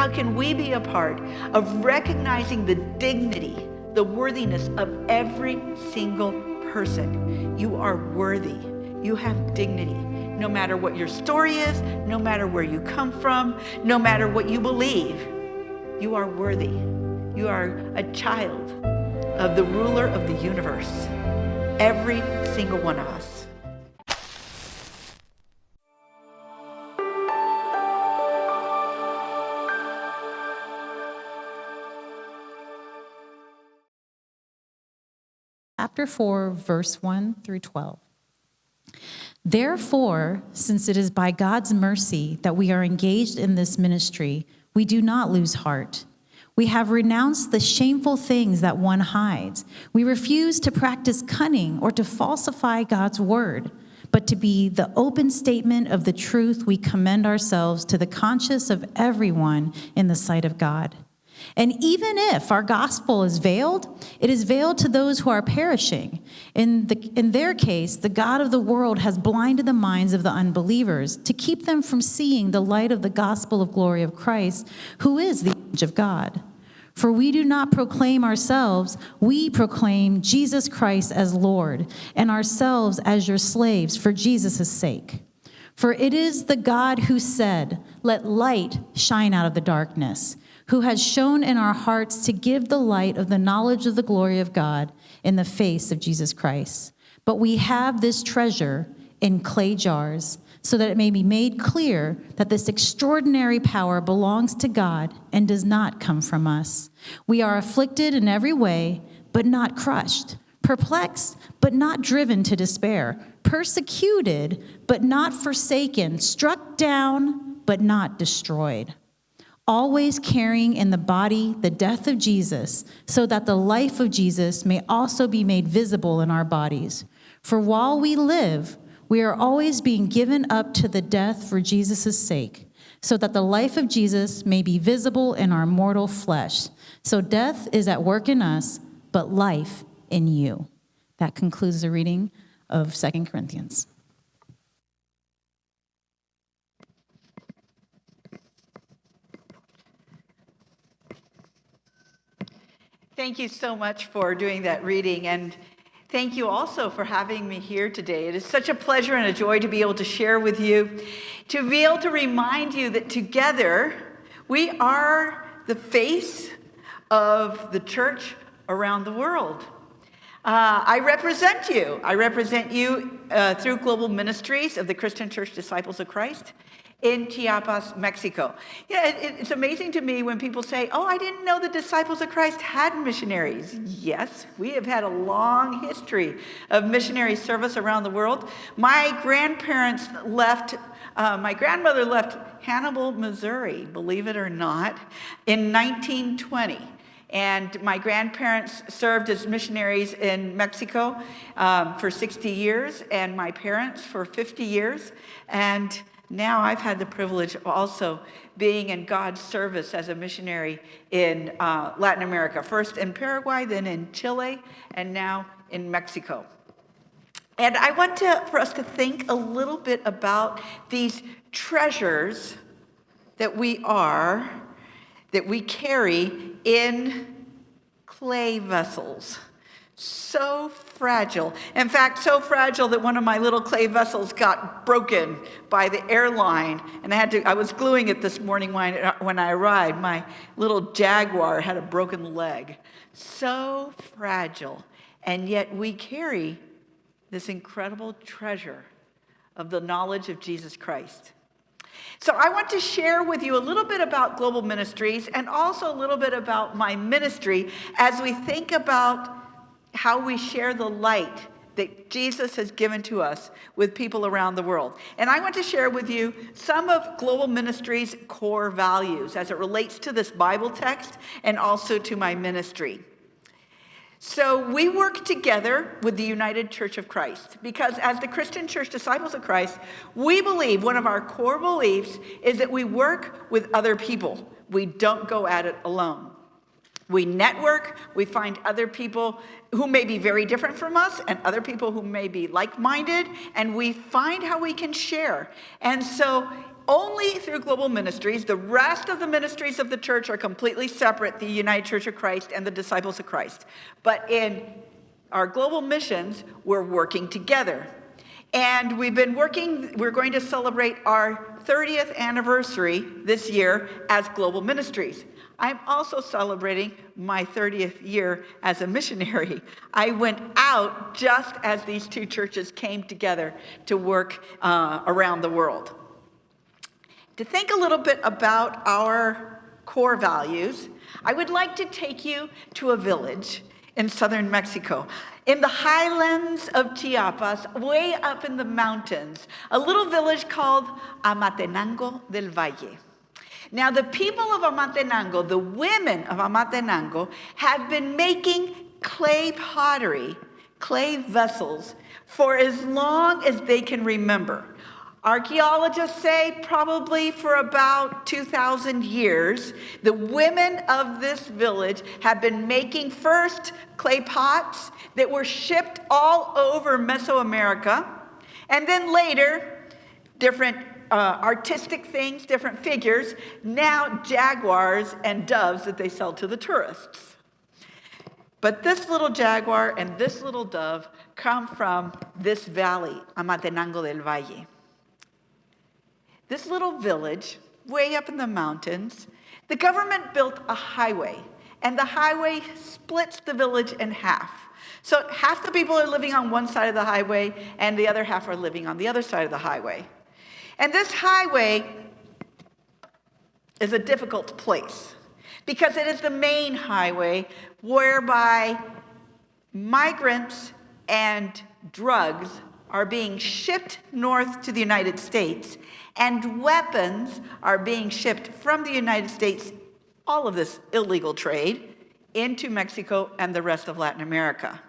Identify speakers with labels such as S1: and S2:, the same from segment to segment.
S1: how can we be a part of recognizing the dignity, the worthiness of every single person? You are worthy. You have dignity. No matter what your story is, no matter where you come from, no matter what you believe, you are worthy. You are a child of the ruler of the universe. Every single one of us.
S2: Chapter 4, verse 1 through 12. Therefore, since it is by God's mercy that we are engaged in this ministry, we do not lose heart. We have renounced the shameful things that one hides. We refuse to practice cunning or to falsify God's word, but to be the open statement of the truth, we commend ourselves to the conscience of everyone in the sight of God. And even if our gospel is veiled, it is veiled to those who are perishing. In their case, the God of the world has blinded the minds of the unbelievers to keep them from seeing the light of the gospel of glory of Christ, who is the image of God. For we do not proclaim ourselves, we proclaim Jesus Christ as Lord, and ourselves as your slaves for Jesus' sake. For it is the God who said, "Let light shine out of the darkness," who has shown in our hearts to give the light of the knowledge of the glory of God in the face of Jesus Christ. But we have this treasure in clay jars, so that it may be made clear that this extraordinary power belongs to God and does not come from us. We are afflicted in every way, but not crushed, perplexed, but not driven to despair, persecuted, but not forsaken, struck down, but not destroyed. Always carrying in the body the death of Jesus, so that the life of Jesus may also be made visible in our bodies. For while we live, we are always being given up to the death for Jesus' sake, so that the life of Jesus may be visible in our mortal flesh. So death is at work in us, but life in you. That concludes the reading of 2 Corinthians.
S1: Thank you so much for doing that reading, and thank you also for having me here today. It is such a pleasure and a joy to be able to share with you, to be able to remind you that together we are the face of the church around the world. I represent you. I represent you through Global Ministries of the Christian Church Disciples of Christ in Chiapas, Mexico. Yeah, it's amazing to me when people say, "Oh, I didn't know the Disciples of Christ had missionaries." Yes, we have had a long history of missionary service around the world. My grandmother left Hannibal, Missouri, believe it or not, in 1920. And my grandparents served as missionaries in Mexico for 60 years, and my parents for 50 years. And now I've had the privilege of also being in God's service as a missionary in Latin America, first in Paraguay, then in Chile, and now in Mexico. And I want for us to think a little bit about these treasures that we carry in clay vessels. So fragile. In fact, so fragile that one of my little clay vessels got broken by the airline, and I was gluing it this morning when I arrived. My little Jaguar had a broken leg. So fragile. And yet we carry this incredible treasure of the knowledge of Jesus Christ. So I want to share with you a little bit about Global Ministries and also a little bit about my ministry as we think about how we share the light that Jesus has given to us with people around the world. And I want to share with you some of Global Ministries' core values as it relates to this Bible text and also to my ministry. So we work together with the United Church of Christ because as the Christian Church Disciples of Christ, we believe one of our core beliefs is that we work with other people. We don't go at it alone. We network, we find other people who may be very different from us and other people who may be like-minded, and we find how we can share. And so only through Global Ministries. The rest of the ministries of the church are completely separate, the United Church of Christ and the Disciples of Christ. But in our global missions, we're working together. And we're going to celebrate our 30th anniversary this year as Global Ministries. I'm also celebrating my 30th year as a missionary. I went out just as these two churches came together to work around the world. To think a little bit about our core values, I would like to take you to a village in southern Mexico. In the highlands of Chiapas, way up in the mountains, a little village called Amatenango del Valle. Now, the people of Amatenango, the women of Amatenango, have been making clay pottery, clay vessels, for as long as they can remember. Archaeologists say probably for about 2,000 years, the women of this village have been making first clay pots that were shipped all over Mesoamerica, and then later, different artistic things, different figures, now jaguars and doves that they sell to the tourists. But this little jaguar and this little dove come from this valley, Amatenango del Valle. This little village, way up in the mountains, the government built a highway, and the highway splits the village in half. So half the people are living on one side of the highway, and the other half are living on the other side of the highway. And this highway is a difficult place because it is the main highway whereby migrants and drugs are being shipped north to the United States, and weapons are being shipped from the United States, all of this illegal trade, into Mexico and the rest of Latin America.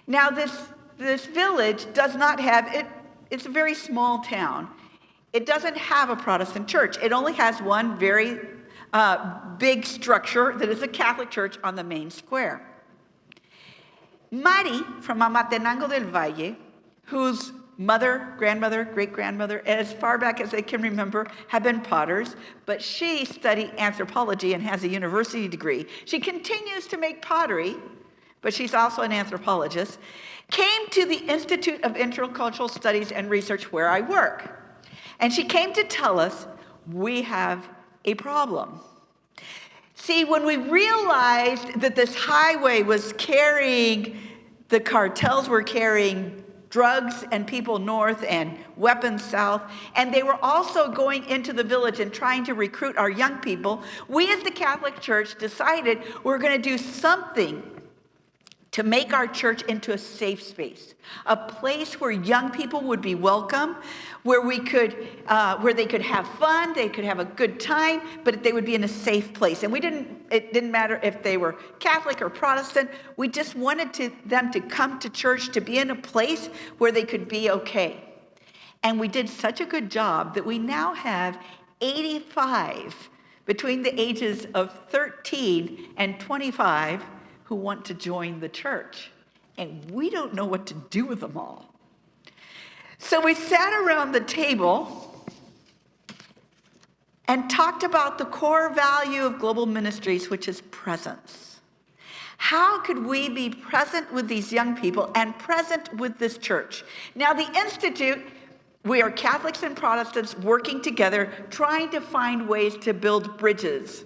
S1: Now, this village does not have, it's a very small town. It doesn't have a Protestant church. It only has one very big structure that is a Catholic church on the main square. Mari from Amatenango del Valle, whose mother, grandmother, great-grandmother, as far back as they can remember, have been potters, but she studied anthropology and has a university degree. She continues to make pottery, but she's also an anthropologist, came to the Institute of Intercultural Studies and Research where I work. And she came to tell us, we have a problem. See, when we realized that this highway was carrying, the cartels were carrying drugs and people north and weapons south, and they were also going into the village and trying to recruit our young people, we as the Catholic Church decided we're going to do something to make our church into a safe space, a place where young people would be welcome, where they could have fun, they could have a good time, but they would be in a safe place. And it didn't matter if they were Catholic or Protestant. We just wanted them to come to church, to be in a place where they could be okay. And we did such a good job that we now have 85 between the ages of 13 and 25 who want to join the church. And we don't know what to do with them all. So we sat around the table and talked about the core value of Global Ministries, which is presence. How could we be present with these young people and present with this church? Now, the Institute, we are Catholics and Protestants working together, trying to find ways to build bridges.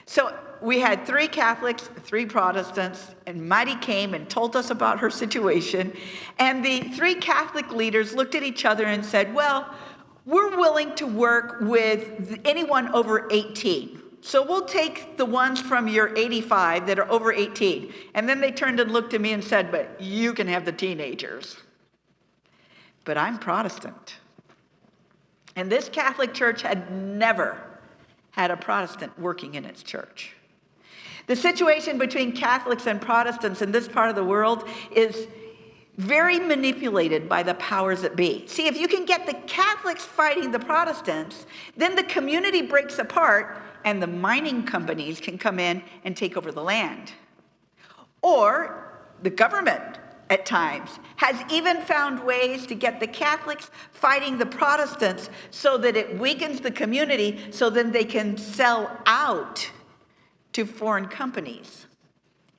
S1: So we had 3 Catholics, 3 Protestants, and Mari came and told us about her situation. And the 3 Catholic leaders looked at each other and said, well, we're willing to work with anyone over 18. So we'll take the ones from your 85 that are over 18. And then they turned and looked at me and said, but you can have the teenagers. But I'm Protestant. And this Catholic church had never had a Protestant working in its church. The situation between Catholics and Protestants in this part of the world is very manipulated by the powers that be. See, if you can get the Catholics fighting the Protestants, then the community breaks apart and the mining companies can come in and take over the land. Or the government at times, has even found ways to get the Catholics fighting the Protestants so that it weakens the community so then they can sell out to foreign companies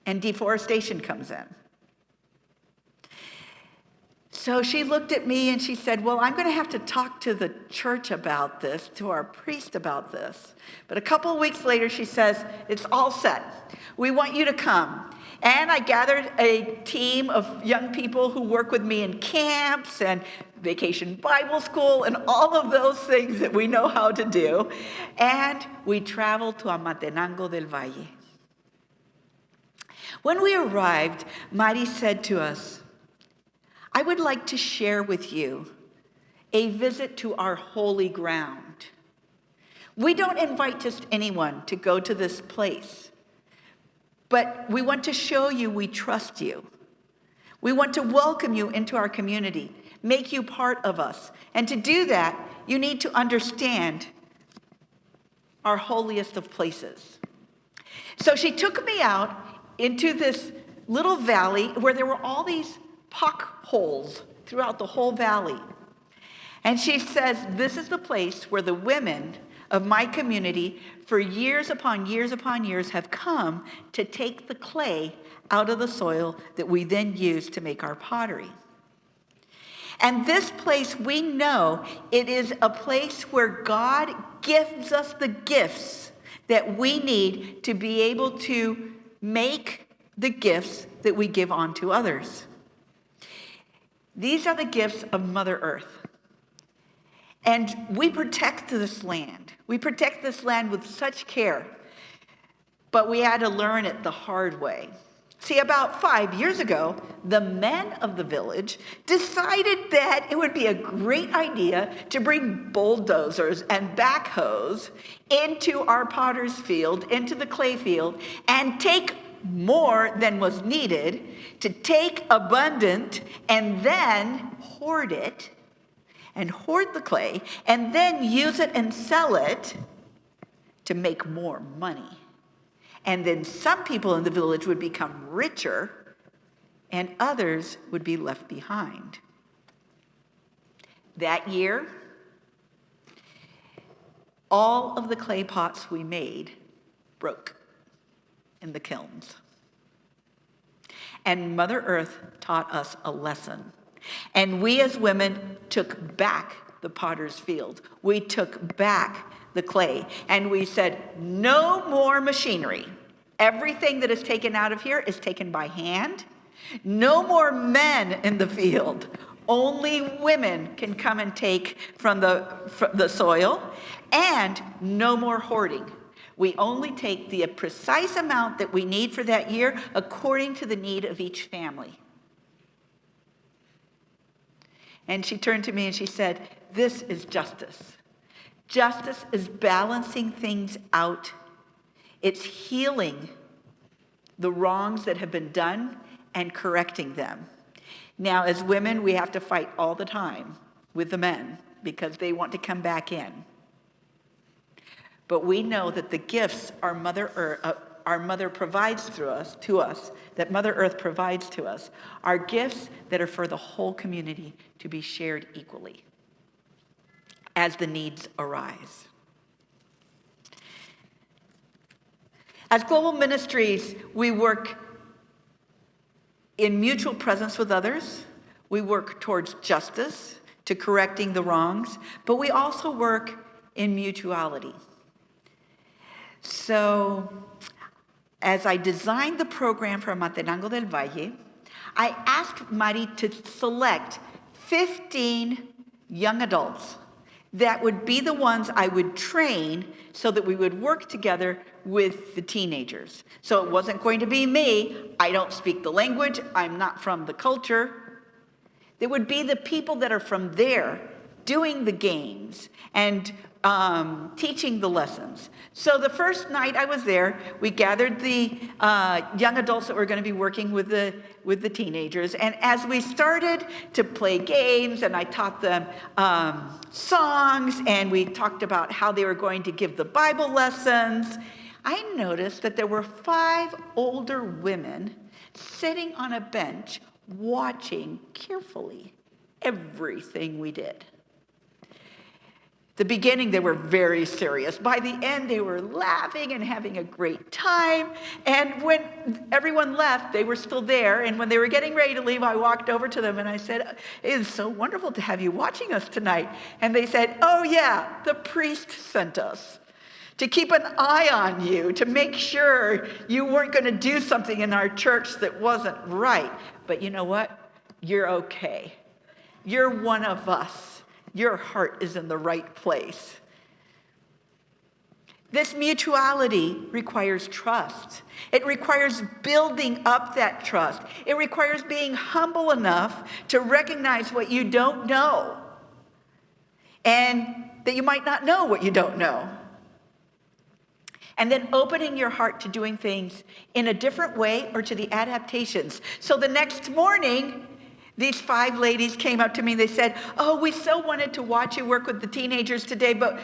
S1: and deforestation comes in. So she looked at me and she said, well, I'm going to have to talk to the church about this, to our priest about this. But a couple of weeks later, she says, it's all set. We want you to come. And I gathered a team of young people who work with me in camps and vacation Bible school and all of those things that we know how to do. And we traveled to Amatenango del Valle. When we arrived, Mari said to us, I would like to share with you a visit to our holy ground. We don't invite just anyone to go to this place, but we want to show you we trust you. We want to welcome you into our community, make you part of us. And to do that, you need to understand our holiest of places. So she took me out into this little valley where there were all these holes throughout the whole valley. And she says, this is the place where the women of my community for years upon years upon years have come to take the clay out of the soil that we then use to make our pottery. And this place, we know it is a place where God gives us the gifts that we need to be able to make the gifts that we give on to others. These are the gifts of Mother Earth. And we protect this land. We protect this land with such care. But we had to learn it the hard way. See, about 5 years ago, the men of the village decided that it would be a great idea to bring bulldozers and backhoes into our potter's field, into the clay field, and take more than was needed, to take abundant and then hoard it, and hoard the clay, and then use it and sell it to make more money. And then some people in the village would become richer, and others would be left behind. That year, all of the clay pots we made broke in the kilns. And Mother Earth taught us a lesson. And we as women took back the potter's field. We took back the clay. And we said, no more machinery. Everything that is taken out of here is taken by hand. No more men in the field. Only women can come and take from the soil. And no more hoarding. We only take the precise amount that we need for that year according to the need of each family. And she turned to me and she said, this is justice. Justice is balancing things out. It's healing the wrongs that have been done and correcting them. Now, as women, we have to fight all the time with the men because they want to come back in. But we know that the gifts our mother provides to us, that Mother Earth provides to us, are gifts that are for the whole community to be shared equally as the needs arise. As Global Ministries, we work in mutual presence with others. We work towards justice, to correcting the wrongs, but we also work in mutuality. So, as I designed the program for Amatenango del Valle, I asked Mari to select 15 young adults that would be the ones I would train so that we would work together with the teenagers. So it wasn't going to be me. I don't speak the language. I'm not from the culture. There would be the people that are from there doing the games and teaching the lessons. So the first night I was there, we gathered the young adults that were going to be working with the teenagers. And as we started to play games, and I taught them songs, and we talked about how they were going to give the Bible lessons, I noticed that there were 5 older women sitting on a bench watching carefully everything we did. The beginning, they were very serious. By the end, they were laughing and having a great time. And when everyone left, they were still there. And when they were getting ready to leave, I walked over to them and I said, "It is so wonderful to have you watching us tonight." And they said, "Oh yeah, the priest sent us to keep an eye on you, to make sure you weren't going to do something in our church that wasn't right. But you know what? You're okay. You're one of us. Your heart is in the right place." This mutuality requires trust. It requires building up that trust. It requires being humble enough to recognize what you don't know and that you might not know what you don't know. And then opening your heart to doing things in a different way or to the adaptations. So the next morning, these 5 ladies came up to me. They said, "Oh, we so wanted to watch you work with the teenagers today, but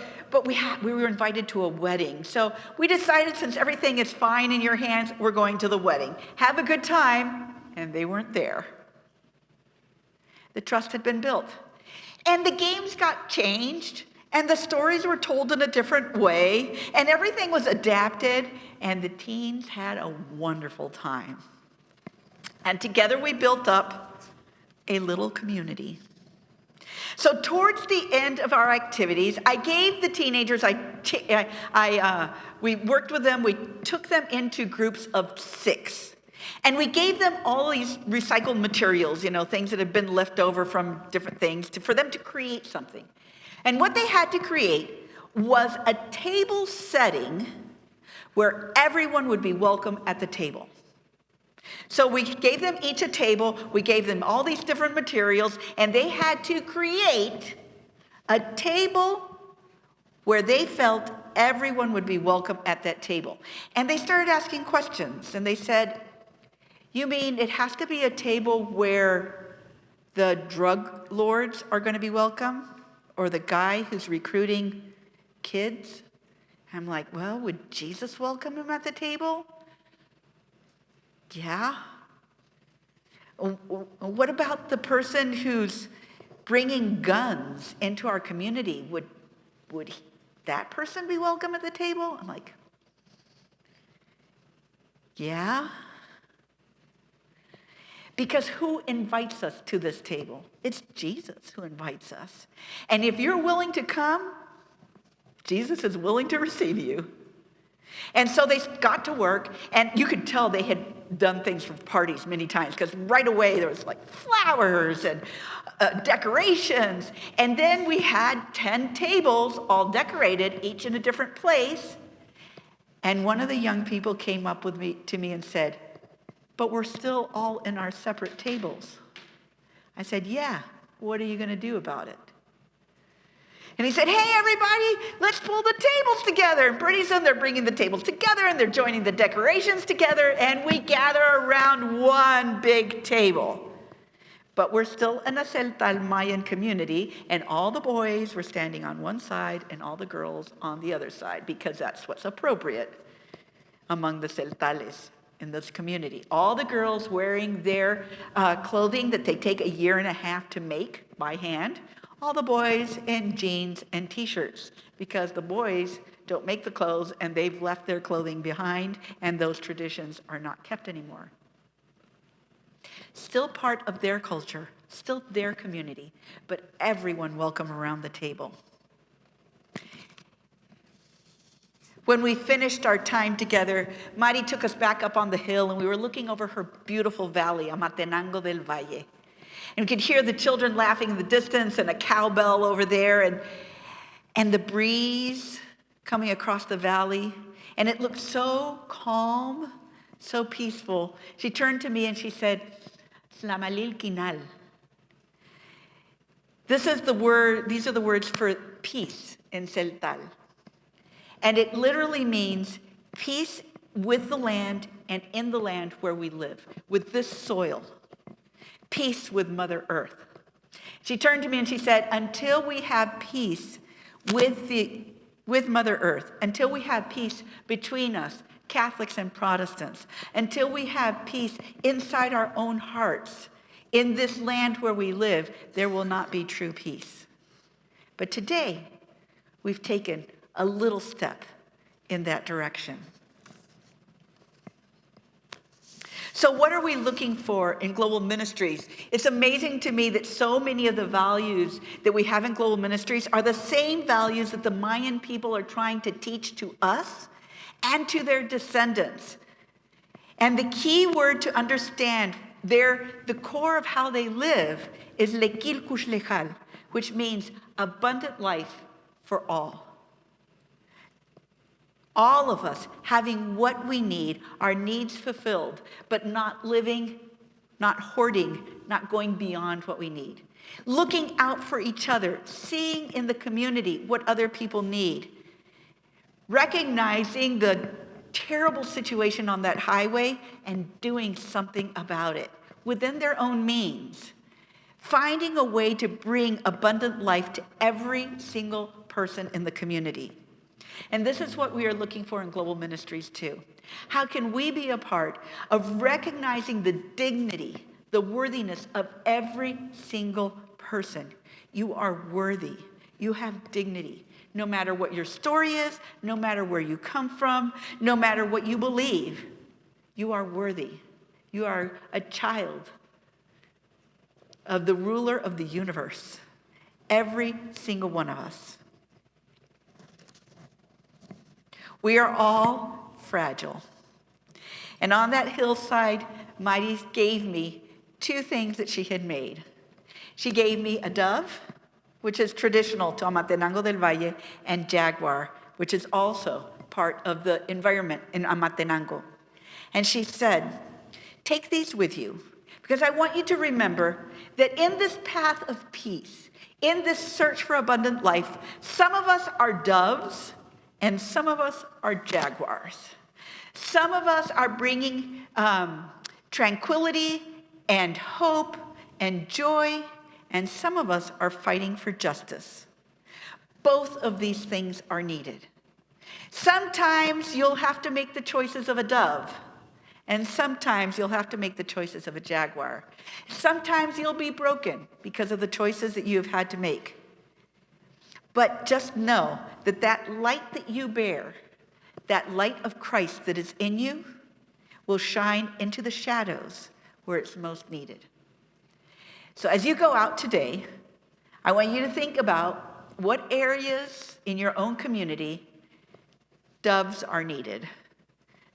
S1: we were invited to a wedding. So we decided, since everything is fine in your hands, we're going to the wedding. Have a good time." And they weren't there. The trust had been built. And the games got changed, and the stories were told in a different way, and everything was adapted, and the teens had a wonderful time. And together we built up a little community. So towards the end of our activities, I gave the teenagers, we worked with them, we took them into groups of 6. And we gave them all these recycled materials, things that had been left over from different things, for them to create something. And what they had to create was a table setting where everyone would be welcome at the table. So we gave them each a table, we gave them all these different materials, and they had to create a table where they felt everyone would be welcome at that table. And they started asking questions, and they said, "You mean it has to be a table where the drug lords are going to be welcome? Or the guy who's recruiting kids?" I'm like, "Well, would Jesus welcome him at the table?" "Yeah." "What about the person who's bringing guns into our community? Would that person be welcome at the table?" I'm like, "Yeah." Because who invites us to this table? It's Jesus who invites us. And if you're willing to come, Jesus is willing to receive you. And so they got to work, and you could tell they had done things for parties many times, because right away there was like flowers and decorations. And then we had 10 tables all decorated, each in a different place. And one of the young people came up to me and said, "But we're still all in our separate tables." I said, "Yeah, what are you going to do about it?" And he said, "Hey, everybody, let's pull the tables together." And pretty soon they're bringing the tables together and they're joining the decorations together, and we gather around one big table. But we're still in a Celtal Mayan community, and all the boys were standing on one side and all the girls on the other side, because that's what's appropriate among the Celtales in this community. All the girls wearing their clothing that they take a year and a half to make by hand. All the boys in jeans and t-shirts, because the boys don't make the clothes and they've left their clothing behind, and those traditions are not kept anymore. Still part of their culture, still their community, but everyone welcome around the table. When we finished our time together, Mari took us back up on the hill, and we were looking over her beautiful valley, Amatenango del Valle. And we could hear the children laughing in the distance, and a cowbell over there, and the breeze coming across the valley. And it looked so calm, so peaceful. She turned to me and she said, "Slamalil kinal." These are the words for peace in Celtal. And it literally means peace with the land and in the land where we live, with this soil. Peace with Mother Earth. She turned to me and she said, "Until we have peace with Mother Earth, until we have peace between us, Catholics and Protestants, until we have peace inside our own hearts, In this land where we live, there will not be true peace. But today, we've taken a little step in that direction. So what are we looking for in Global Ministries? It's amazing to me that so many of the values that we have in Global Ministries are the same values that the Mayan people are trying to teach to us and to their descendants. And the key word to understand the core of how they live is lekil kush, which means abundant life for all. All of us having what we need, our needs fulfilled, but not living, not hoarding, not going beyond what we need. Looking out for each other, seeing in the community what other people need. Recognizing the terrible situation on that highway and doing something about it within their own means. Finding a way to bring abundant life to every single person in the community. And this is what we are looking for in Global Ministries too. How can we be a part of recognizing the dignity, the worthiness of every single person? You are worthy. You have dignity. No matter what your story is, no matter where you come from, no matter what you believe, you are worthy. You are a child of the ruler of the universe. Every single one of us. We are all fragile. And on that hillside, Mighty gave me two things that she had made. She gave me a dove, which is traditional to Amatenango del Valle, and Jaguar, which is also part of the environment in Amatenango. And she said, take these with you, because I want you to remember that in this path of peace, in this search for abundant life, some of us are doves, and some of us are jaguars. Some of us are bringing tranquility and hope and joy, and some of us are fighting for justice. Both of these things are needed. Sometimes you'll have to make the choices of a dove, and sometimes you'll have to make the choices of a jaguar. Sometimes you'll be broken because of the choices that you have had to make. But just know that that light that you bear, that light of Christ that is in you, will shine into the shadows where it's most needed. So as you go out today, I want you to think about what areas in your own community doves are needed.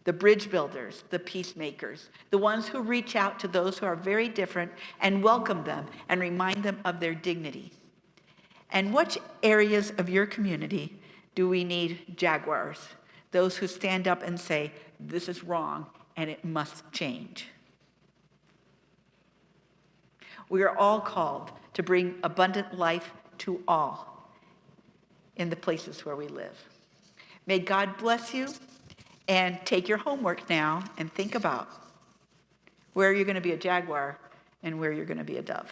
S1: The bridge builders, the peacemakers, the ones who reach out to those who are very different and welcome them and remind them of their dignity. And which areas of your community do we need jaguars? Those who stand up and say, this is wrong and it must change. We are all called to bring abundant life to all in the places where we live. May God bless you, and take your homework now and think about where you're going to be a jaguar and where you're going to be a dove.